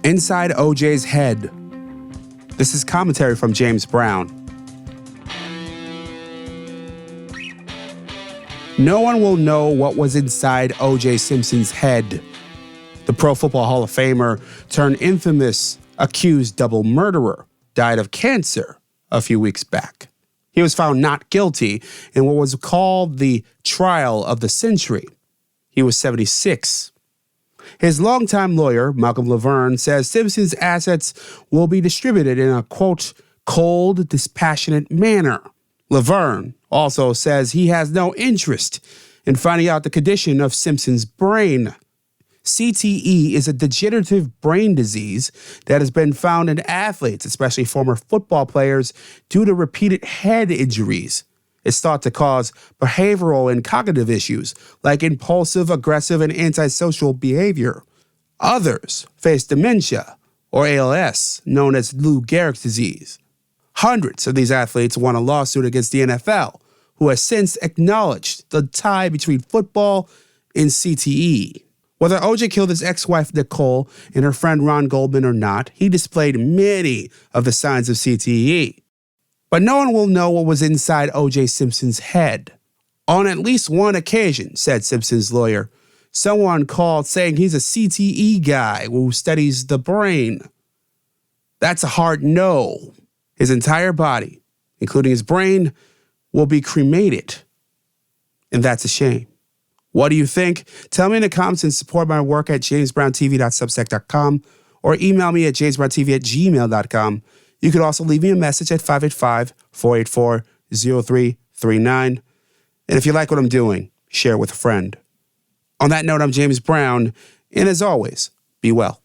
Inside OJ's head. This is commentary from James Brown. No one will know what was inside OJ Simpson's head. The Pro Football Hall of Famer turned infamous accused double murderer died of cancer a few weeks back. He was found not guilty in what was called the trial of the century. He was 76. His longtime lawyer, Malcolm Laverne, says Simpson's assets will be distributed in a, quote, cold, dispassionate manner. Laverne also says he has no interest in finding out the condition of Simpson's brain. CTE is a degenerative brain disease that has been found in athletes, especially former football players, due to repeated head injuries. It's thought to cause behavioral and cognitive issues like impulsive, aggressive, and antisocial behavior. Others face dementia or ALS, known as Lou Gehrig's disease. Hundreds of these athletes won a lawsuit against the NFL, who has since acknowledged the tie between football and CTE. Whether OJ killed his ex-wife Nicole and her friend Ron Goldman or not, he displayed many of the signs of CTE. But no one will know what was inside OJ Simpson's head. On at least one occasion, said Simpson's lawyer, someone called saying he's a CTE guy who studies the brain. That's a hard no. His entire body, including his brain, will be cremated. And that's a shame. What do you think? Tell me in the comments and support my work at jamesbrowntv.substack.com or email me at jamesbrowntv@gmail.com. You could also leave me a message at 585-484-0339. And if you like what I'm doing, share it with a friend. On that note, I'm James Brown, and as always, be well.